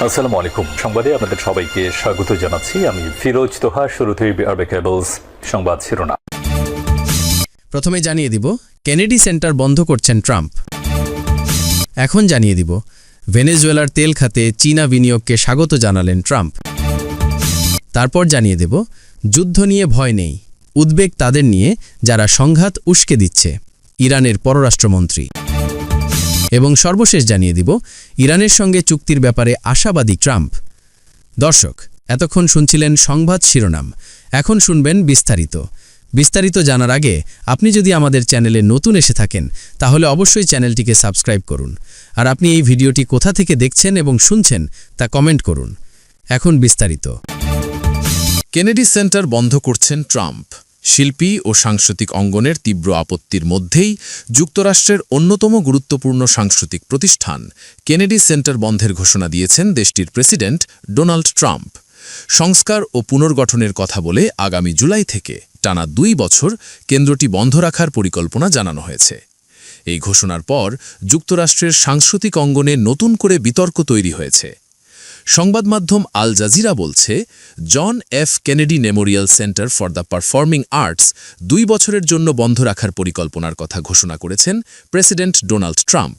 আসসালামু আলাইকুম। সংবাদে আপনাদের সবাইকে স্বাগত জানাচ্ছি। আমি ফিরোজ তোহা। শুরুতেই আরবে কেবলস সংবাদ শিরোনাম। প্রথমে জানিয়ে দিব, কেনেডি সেন্টার বন্ধ করছেন ট্রাম্প। এখন জানিয়ে দিব, ভেনেজুয়েলার তেল খাতে চীনা বিনিয়োগকে স্বাগত জানালেন ট্রাম্প। তারপর জানিয়ে দেব, যুদ্ধ নিয়ে ভয় নেই, উদ্বেগ তাদের নিয়ে যারা সংঘাত উস্কে দিচ্ছে, ইরানের পররাষ্ট্রমন্ত্রী। এবং সর্বশেষ জানিয়ে দিব, ইরানের সঙ্গে চুক্তির ব্যাপারে আশাবাদী ট্রাম্প। দর্শক, এতক্ষণ শুনছিলেন সংবাদ শিরোনাম। এখন শুনবেন বিস্তারিত। বিস্তারিত জানার আগে আপনি যদি আমাদের চ্যানেলে নতুন এসে থাকেন তাহলে অবশ্যই চ্যানেলটিকে সাবস্ক্রাইব করুন। আর আপনি এই ভিডিওটি কোথা থেকে দেখছেন এবং শুনছেন তা কমেন্ট করুন। এখন বিস্তারিত। কেনেডি সেন্টার বন্ধ করছেন ট্রাম্প। শিল্পী ও সাংস্কৃতিক অঙ্গনের তীব্র আপত্তির মধ্যেই যুক্তরাষ্ট্রের অন্যতম গুরুত্বপূর্ণ সাংস্কৃতিক প্রতিষ্ঠান কেনেডি সেন্টার বন্ধের ঘোষণা দিয়েছেন দেশটির প্রেসিডেন্ট ডোনাল্ড ট্রাম্প। সংস্কার ও পুনর্গঠনের কথা বলে আগামী জুলাই থেকে টানা 2 বছর কেন্দ্রটি বন্ধ রাখার পরিকল্পনা জানানো হয়েছে। এই ঘোষণার পর যুক্তরাষ্ট্রের সাংস্কৃতিক অঙ্গনে নতুন করে বিতর্ক তৈরি হয়েছে। সংবাদ মাধ্যম আল জাজিরা বলছে, John F Kennedy Memorial Center for the Performing Arts 2 বছরের জন্য বন্ধ রাখার পরিকল্পনার কথা ঘোষণা করেছেন প্রেসিডেন্ট ডোনাল্ড ট্রাম্প।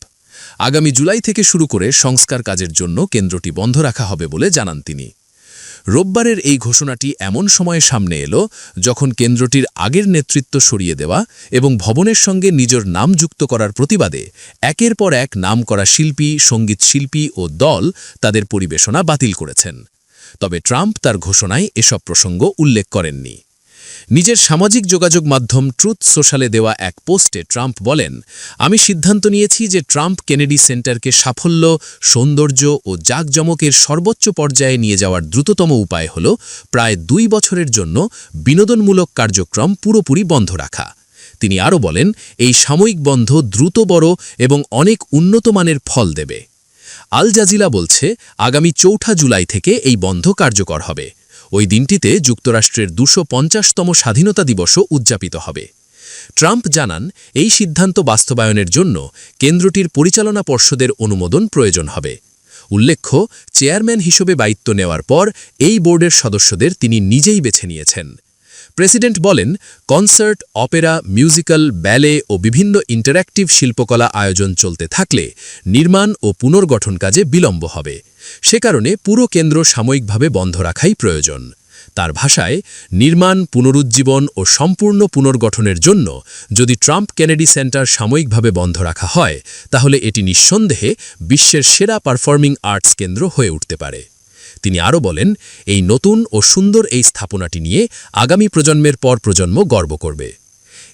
আগামী জুলাই থেকে শুরু করে সংস্কার কাজের জন্য কেন্দ্রটি বন্ধ রাখা হবে বলে জানান তিনি। রোববারের এই ঘোষণাটি এমন সময়ে সামনে এলো যখন কেন্দ্রটির আগের নেতৃত্ব সরিয়ে দেওয়া এবং ভবনের সঙ্গে নিজের নাম যুক্ত করার প্রতিবাদে একের পর এক নামকরা শিল্পী, সঙ্গীত শিল্পী ও দল তাদের পরিবেশনা বাতিল করেছেন। তবে ট্রাম্প তার ঘোষণায় এসব প্রসঙ্গ উল্লেখ করেননি। নিজের সামাজিক যোগাযোগ মাধ্যম ট্রুথ সোশ্যালে দেওয়া এক পোস্টে ট্রাম্প বলেন, আমি সিদ্ধান্ত নিয়েছি যে ট্রাম্প কেনেডি সেন্টারকে সাফল্য, সৌন্দর্য ও জাঁকজমকের সর্বোচ্চ পর্যায়ে নিয়ে যাওয়ার দ্রুততম উপায় হল প্রায় 2 বছরের জন্য বিনোদনমূলক কার্যক্রম পুরোপুরি বন্ধ রাখা। তিনি আরও বলেন, এই সাময়িক বন্ধ দ্রুত বড় এবং অনেক উন্নত মানের ফল দেবে। আল জাজিরা বলছে, আগামী 4 জুলাই থেকে এই বন্ধ কার্যকর হবে। ওই দিনটিতে যুক্তরাষ্ট্রের 250তম স্বাধীনতা দিবসও উদযাপিত হবে। ট্রাম্প জানান, এই সিদ্ধান্ত বাস্তবায়নের জন্য কেন্দ্রটির পরিচালনা পর্ষদের অনুমোদন প্রয়োজন হবে। উল্লেখ্য, চেয়ারম্যান হিসেবে দায়িত্ব নেওয়ার পর এই বোর্ডের সদস্যদের তিনি নিজেই বেছে নিয়েছেন। প্রেসিডেন্ট বলেন, কনসার্ট, অপেরা, মিউজিক্যাল, ব্যালে ও বিভিন্ন ইন্টারঅ্যাক্টিভ শিল্পকলা আয়োজন চলতে থাকলে নির্মাণ ও পুনর্গঠন কাজে বিলম্ব হবে। সে কারণে পুরো কেন্দ্র সাময়িকভাবে বন্ধ রাখাই প্রয়োজন। তার ভাষায়, নির্মাণ, পুনরুজ্জীবন ও সম্পূর্ণ পুনর্গঠনের জন্য যদি ট্রাম্প কেনেডি সেন্টার সাময়িকভাবে বন্ধ রাখা হয় তাহলে এটি নিঃসন্দেহে বিশ্বের সেরা পারফর্মিং আর্টস কেন্দ্র হয়ে উঠতে পারে। তিনি আরও বলেন, এই নতুন ও সুন্দর এই স্থাপনাটি নিয়ে আগামী প্রজন্মের পর প্রজন্ম গর্ব করবে।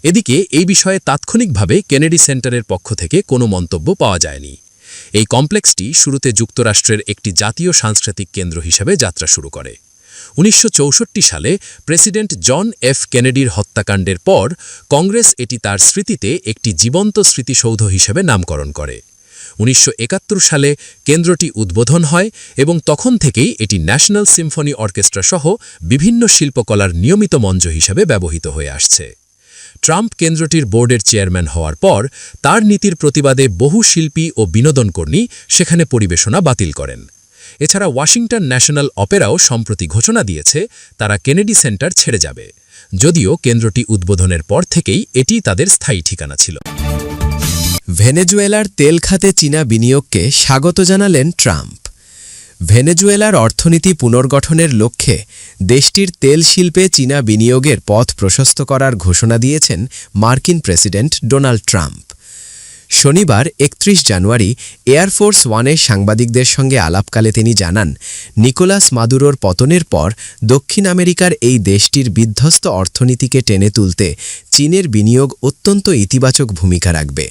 এদিকে এই বিষয়ে তাৎক্ষণিকভাবে কেনেডি সেন্টারের পক্ষ থেকে কোনো মন্তব্য পাওয়া যায়নি। এই কমপ্লেক্সটি শুরুতে যুক্তরাষ্ট্রের একটি জাতীয় সাংস্কৃতিক কেন্দ্র হিসেবে যাত্রা শুরু করে। 1964 সালে প্রেসিডেন্ট জন এফ কেনেডির হত্যাকাণ্ডের পর কংগ্রেস এটি তার স্মৃতিতে একটি জীবন্ত স্মৃতিসৌধ হিসেবে নামকরণ করে। 1971 সালে কেন্দ্রটি উদ্বোধন হয় এবং তখন থেকেই এটি ন্যাশনাল সিম্ফনি অর্কেস্ট্রা সহ বিভিন্ন শিল্পকলার নিয়মিত মঞ্চ হিসেবে ব্যবহৃত হয়ে আসছে। ট্রাম্প কেন্দ্রটির বোর্ডের চেয়ারম্যান হওয়ার পর তার নীতির প্রতিবাদে বহু শিল্পী ও বিনোদনকর্মী সেখানে পরিবেশনা বাতিল করেন। এছাড়া ওয়াশিংটন ন্যাশনাল অপেরাও সম্প্রতি ঘোষণা দিয়েছে তারা কেনেডি সেন্টার ছেড়ে যাবে, যদিও কেন্দ্রটি উদ্বোধনের পর থেকেই এটি তাদের স্থায়ী ঠিকানা ছিল। ভেনেজুয়েলার তেল খাতে চীনা বিনিয়োগকে স্বাগত জানালেন ট্রাম্প। ভেনেজুয়েলার অর্থনীতি পুনর্গঠনের লক্ষ্যে দেশটির তেল শিল্পে চীনা বিনিয়োগের পথ প্রশস্ত করার ঘোষণা দিয়েছেন মার্কিন প্রেসিডেন্ট ডোনাল্ড ট্রাম্প। শনিবার 31 জানুয়ারি এয়ারফোর্স ওয়ানে সাংবাদিকদের সঙ্গে আলাপকালে তিনি জানান, নিকোলাস মাদুরোর পতনের পর দক্ষিণ আমেরিকার এই দেশটির বিধ্বস্ত অর্থনীতিকে টেনে তুলতে চীনের বিনিয়োগ অত্যন্ত ইতিবাচক ভূমিকা রাখবে।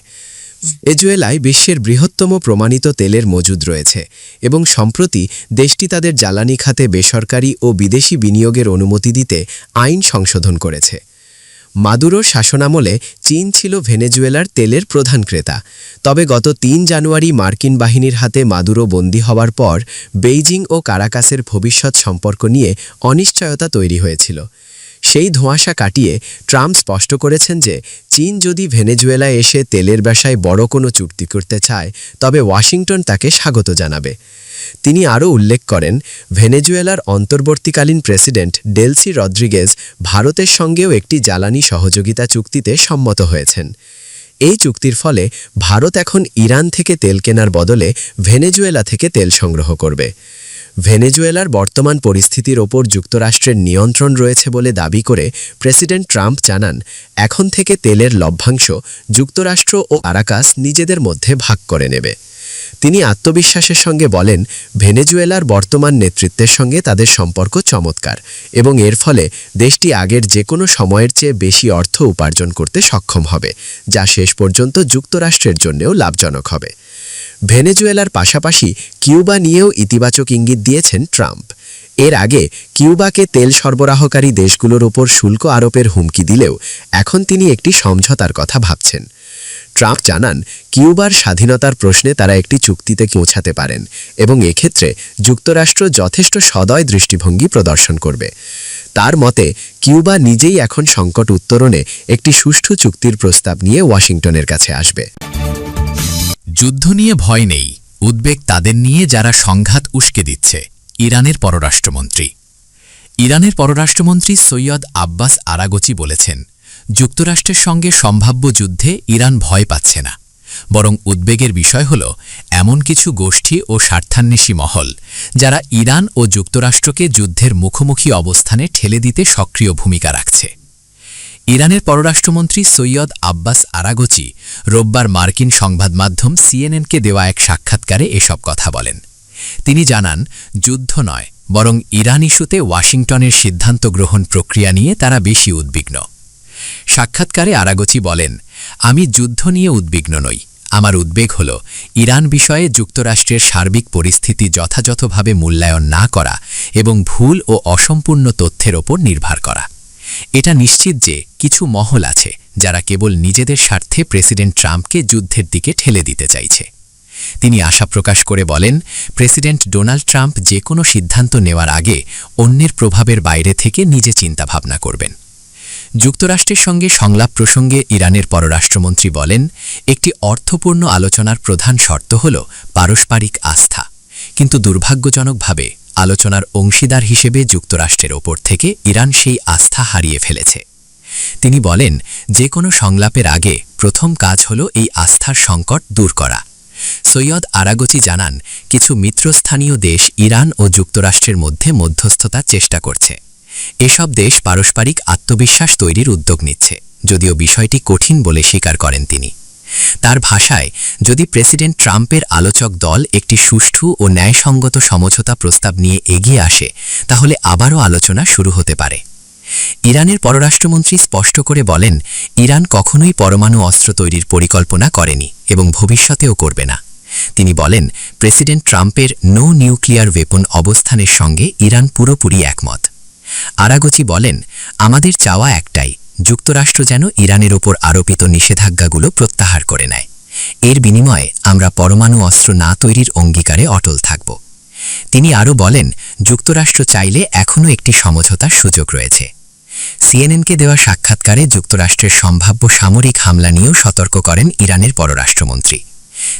ভেনেজুয়েলায় বিশ্বের বৃহত্তম প্রমাণিত তেলের মজুদ রয়েছে এবং সম্প্রতি দেশটি তাদের জ্বালানি খাতে বেসরকারি ও বিদেশি বিনিয়োগের অনুমতি দিতে আইন সংশোধন করেছে। মাদুরোর শাসনামলে চীন ছিল ভেনেজুয়েলার তেলের প্রধান ক্রেতা। তবে গত 3 জানুয়ারি মার্কিন বাহিনীর হাতে মাদুরো বন্দী হওয়ার পর বেইজিং ও কারাকাসের ভবিষ্যৎ সম্পর্ক নিয়ে অনিশ্চয়তা তৈরি হয়েছিল। সেই ধোঁয়াশা কাটিয়ে ট্রাম্প স্পষ্ট করেছেন যে চীন যদি ভেনেজুয়েলায় এসে তেলের ব্যবসায় বড় কোনো চুক্তি করতে চায় তবে ওয়াশিংটন তাকে স্বাগত জানাবে। তিনি আরও উল্লেখ করেন, ভেনেজুয়েলার অন্তর্বর্তীকালীন প্রেসিডেন্ট ডেলসি রদ্রিগেজ ভারতের সঙ্গেও একটি জ্বালানি সহযোগিতা চুক্তিতে সম্মত হয়েছেন। এই চুক্তির ফলে ভারত এখন ইরান থেকে তেল কেনার বদলে ভেনেজুয়েলা থেকে তেল সংগ্রহ করবে। ভেনেজুয়েলার বর্তমান পরিস্থিতির ওপর যুক্তরাষ্ট্রের নিয়ন্ত্রণ রয়েছে বলে দাবি করে প্রেসিডেন্ট ট্রাম্প জানান, এখন থেকে তেলের লভ্যাংশ যুক্তরাষ্ট্র ও কারাকাস নিজেদের মধ্যে ভাগ করে নেবে। তিনি আত্মবিশ্বাসের সঙ্গে বলেন, ভেনেজুয়েলার বর্তমান নেতৃত্বের সঙ্গে তাদের সম্পর্ক চমৎকার এবং এর ফলে দেশটি আগের যে কোনো সময়ের চেয়ে বেশি অর্থ উপার্জন করতে সক্ষম হবে, যা শেষ পর্যন্ত যুক্তরাষ্ট্রের জন্যও লাভজনক হবে। ভেনেজুয়েলার পাশাপাশি কিউবা নিয়েও ইতিবাচক ইঙ্গিত দিয়েছেন ট্রাম্প। এর আগে কিউবাকে তেল সরবরাহকারী দেশগুলোর ওপর শুল্ক আরোপের হুমকি দিলেও এখন তিনি একটি সমঝোতার কথা ভাবছেন। ট্রাম্প জানান, কিউবার স্বাধীনতার প্রশ্নে তারা একটি চুক্তিতে পৌঁছাতে পারেন এবং এক্ষেত্রে যুক্তরাষ্ট্র যথেষ্ট সদয় দৃষ্টিভঙ্গি প্রদর্শন করবে। তার মতে, কিউবা নিজেই এখন সংকট উত্তরণে একটি সুষ্ঠু চুক্তির প্রস্তাব নিয়ে ওয়াশিংটনের কাছে আসবে। যুদ্ধ নিয়ে ভয় নেই, উদ্বেগ তাদের নিয়ে যারা সংঘাত উস্কে দিচ্ছে, ইরানের পররাষ্ট্রমন্ত্রী। ইরানের পররাষ্ট্রমন্ত্রী সৈয়দ আব্বাস আরাগচি বলেছেন, যুক্তরাষ্ট্রের সঙ্গে সম্ভাব্য যুদ্ধে ইরান ভয় পাচ্ছে না, বরং উদ্বেগের বিষয় হল এমন কিছু গোষ্ঠী ও স্বার্থান্বেষী মহল যারা ইরান ও যুক্তরাষ্ট্রকে যুদ্ধের মুখোমুখি অবস্থানে ঠেলে দিতে সক্রিয় ভূমিকা রাখছে। ইরানের পররাষ্ট্রমন্ত্রী সৈয়দ আব্বাস আরাগচি রোববার মার্কিন সংবাদ মাধ্যম সিএনএনকে দেওয়া এক সাক্ষাৎকারে এসব কথা বলেন। তিনি জানান, যুদ্ধ নয়, বরং ইরান ইস্যুতে ওয়াশিংটনের সিদ্ধান্ত গ্রহণ প্রক্রিয়া নিয়ে তারা বেশি উদ্বিগ্ন। সাক্ষাৎকারে আরাগচি বলেন, আমি যুদ্ধ নিয়ে উদ্বিগ্ন নই, আমার উদ্বেগ হল ইরান বিষয়ে যুক্তরাষ্ট্রের সার্বিক পরিস্থিতি যথাযথভাবে মূল্যায়ন না করা এবং ভুল ও অসম্পূর্ণ তথ্যের ওপর নির্ভর করা। এটা নিশ্চিত যে কিছু মহল আছে যারা কেবল নিজেদের স্বার্থে প্রেসিডেন্ট ট্রাম্পকে যুদ্ধের দিকে ঠেলে দিতে চাইছে। তিনি আশা প্রকাশ করে বলেন, প্রেসিডেন্ট ডোনাল্ড ট্রাম্প যে কোনো সিদ্ধান্ত নেওয়ার আগে অন্যের প্রভাবের বাইরে থেকে নিজে চিন্তাভাবনা করবেন। যুক্তরাষ্ট্রের সঙ্গে সংলাপ প্রসঙ্গে ইরানের পররাষ্ট্রমন্ত্রী বলেন, একটি অর্থপূর্ণ আলোচনার প্রধান শর্ত হল পারস্পরিক আস্থা, কিন্তু দুর্ভাগ্যজনকভাবে আলোচনার অংশীদার হিসেবে যুক্তরাষ্ট্রের ওপর থেকে ইরান সেই আস্থা হারিয়ে ফেলেছে। তিনি বলেন, যে কোনো সংলাপের আগে প্রথম কাজ হল এই আস্থার সংকট দূর করা। সৈয়দ আরাগচি জানান, কিছু মিত্রস্থানীয় দেশ ইরান ও যুক্তরাষ্ট্রের মধ্যে মধ্যস্থতার চেষ্টা করছে। এসব দেশ পারস্পরিক আত্মবিশ্বাস তৈরির উদ্যোগ নিচ্ছে, যদিও বিষয়টি কঠিন বলে স্বীকার করেন তিনি। তার ভাষায়, যদি প্রেসিডেন্ট ট্রাম্পের আলোচক দল একটি সুষ্ঠু ও ন্যায়সঙ্গত সমঝোতা প্রস্তাব নিয়ে এগিয়ে আসে, তাহলে আবারও আলোচনা শুরু হতে পারে। ইরানের পররাষ্ট্রমন্ত্রী স্পষ্ট করে বলেন, ইরান কখনোই পরমাণু অস্ত্র তৈরির পরিকল্পনা করেনি এবং ভবিষ্যতেও করবে না। তিনি বলেন, প্রেসিডেন্ট ট্রাম্পের নো নিউক্লিয়ার ওয়েপন অবস্থানের সঙ্গে ইরান পুরোপুরি একমত। আরাগচি বলেন, আমাদের চাওয়া একটাই, যুক্তরাষ্ট্র যেন ইরানের ওপর আরোপিত নিষেধাজ্ঞাগুলো প্রত্যাহার করে নেয়। এর বিনিময়ে আমরা পরমাণু অস্ত্র না তৈরির অঙ্গীকারে অটল থাকব। তিনি আরও বলেন, যুক্তরাষ্ট্র চাইলে এখনও একটি সমঝোতার সুযোগ রয়েছে। সিএনএনকে দেওয়া সাক্ষাৎকারে যুক্তরাষ্ট্রের সম্ভাব্য সামরিক হামলা নিয়েও সতর্ক করেন ইরানের পররাষ্ট্রমন্ত্রী।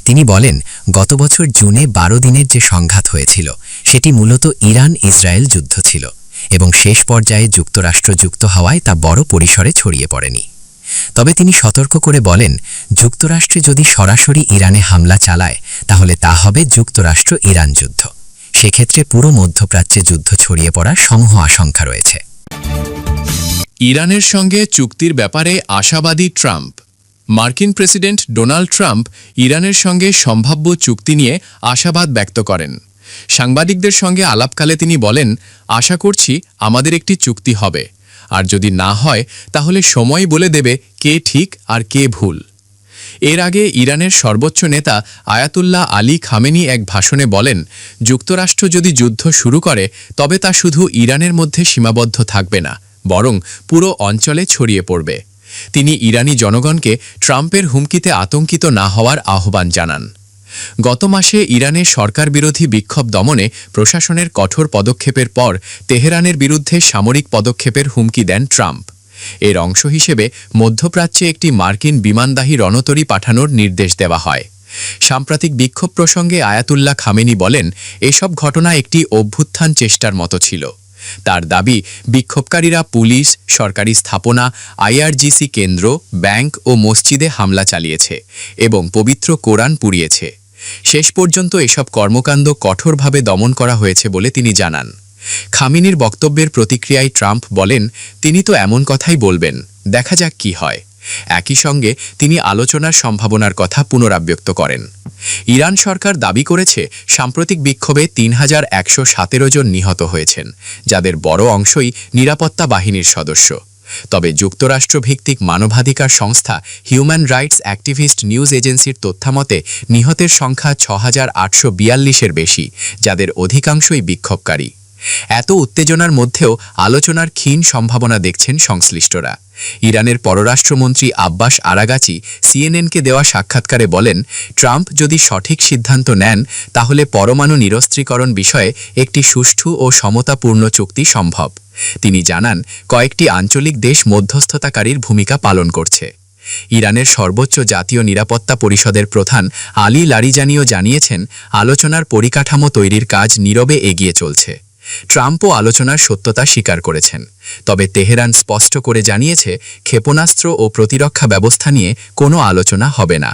তিনি বলেন, গত বছর জুনে 12 দিনের যে সংঘাত হয়েছিল সেটি মূলত ইরান ইসরায়েল যুদ্ধ ছিল এবং শেষ পর্যায়ে যুক্তরাষ্ট্র যুক্ত হওয়ায় তা বড় পরিসরে ছড়িয়ে পড়েনি। তবে তিনি সতর্ক করে বলেন, যুক্তরাষ্ট্রে যদি সরাসরি ইরানে হামলা চালায় তাহলে তা হবে যুক্তরাষ্ট্র ইরান যুদ্ধ। সেক্ষেত্রে পুরো মধ্যপ্রাচ্যে যুদ্ধ ছড়িয়ে পড়ার সমূহ আশঙ্কা রয়েছে। ইরানের সঙ্গে চুক্তির ব্যাপারে আশাবাদী ট্রাম্প। মার্কিন প্রেসিডেন্ট ডোনাল্ড ট্রাম্প ইরানের সঙ্গে সম্ভাব্য চুক্তি নিয়ে আশাবাদ ব্যক্ত করেন। সাংবাদিকদের সঙ্গে আলাপকালে তিনি বলেন, আশা করছি আমাদের একটি চুক্তি হবে, আর যদি না হয় তাহলে সময় বলে দেবে কে ঠিক আর কে ভুল। এর আগে ইরানের সর্বোচ্চ নেতা আয়াতুল্লাহ আলী খামেনি এক ভাষণে বলেন, যুক্তরাষ্ট্র যদি যুদ্ধ শুরু করে তবে তা শুধু ইরানের মধ্যে সীমাবদ্ধ থাকবে না, বরং পুরো অঞ্চলে ছড়িয়ে পড়বে। তিনি ইরানি জনগণকে ট্রাম্পের হুমকিতে আতঙ্কিত না হওয়ার আহ্বান জানান। গত মাসে ইরানের সরকার বিরোধী বিক্ষোভ দমনে প্রশাসনের কঠোর পদক্ষেপের পর তেহরানের বিরুদ্ধে সামরিক পদক্ষেপের হুমকি দেন ট্রাম্প। এর অংশ হিসেবে মধ্যপ্রাচ্যে একটি মার্কিন বিমানবাহী রণতরী পাঠানোর নির্দেশ দেওয়া হয়। সাম্প্রতিক বিক্ষোভ প্রসঙ্গে আয়াতুল্লাহ খামেনি বলেন, এসব ঘটনা একটি অভ্যুত্থান চেষ্টার মতো ছিল। তার দাবি, বিক্ষোভকারীরা পুলিশ, সরকারি স্থাপনা, আইআরজিসি কেন্দ্র, ব্যাংক ও মসজিদে হামলা চালিয়েছে এবং পবিত্র কোরআন পুড়িয়েছে। শেষ পর্যন্ত এসব কর্মকাণ্ড কঠোরভাবে দমন করা হয়েছে বলে তিনি জানান। খামেনির বক্তব্যের প্রতিক্রিয়ায় ট্রাম্প বলেন, তিনি তো এমন কথাই বলবেন, দেখা যাক কি হয়। একই সঙ্গে তিনি আলোচনার সম্ভাবনার কথা পুনরাবৃত্ত করেন। ইরান সরকার দাবি করেছে সাম্প্রতিক বিক্ষোভে ৩,১১৭ জন নিহত হয়েছেন, যাদের বড় অংশই নিরাপত্তা বাহিনীর সদস্য। তবে যুক্তরাষ্ট্রভিত্তিক মানবাধিকার সংস্থা হিউম্যান রাইটস অ্যাক্টিভিস্ট নিউজ এজেন্সির তথ্যামতে নিহতের সংখ্যা ৬,৮৪২-এর বেশি, যাদের অধিকাংশই বিক্ষোভকারী। এত উত্তেজনার মধ্যেও আলোচনার ক্ষীণ সম্ভাবনা দেখছেন সংশ্লিষ্টরা। ইরানের পররাষ্ট্রমন্ত্রী আব্বাস আরাগাচি সিএনএনকে দেওয়া সাক্ষাৎকারে বলেন, ট্রাম্প যদি সঠিক সিদ্ধান্ত নেন তাহলে পরমাণু নিরস্ত্রীকরণ বিষয়ে একটি সুষ্ঠু ও সমতাপূর্ণ চুক্তি সম্ভব। তিনি জানান, কয়েকটি আঞ্চলিক দেশ মধ্যস্থতাকারীর ভূমিকা পালন করছে। ইরানের সর্বোচ্চ জাতীয় নিরাপত্তা পরিষদের প্রধান আলী লারিজানিও জানিয়েছেন, আলোচনার পরিকাঠামো তৈরির কাজ নীরবে এগিয়ে চলছে। ট্রাম্পও আলোচনার সত্যতা স্বীকার করেছেন, তবে তেহরান স্পষ্ট করে জানিয়েছে, ক্ষেপণাস্ত্র ও প্রতিরক্ষা ব্যবস্থা নিয়ে কোনো আলোচনা হবে না।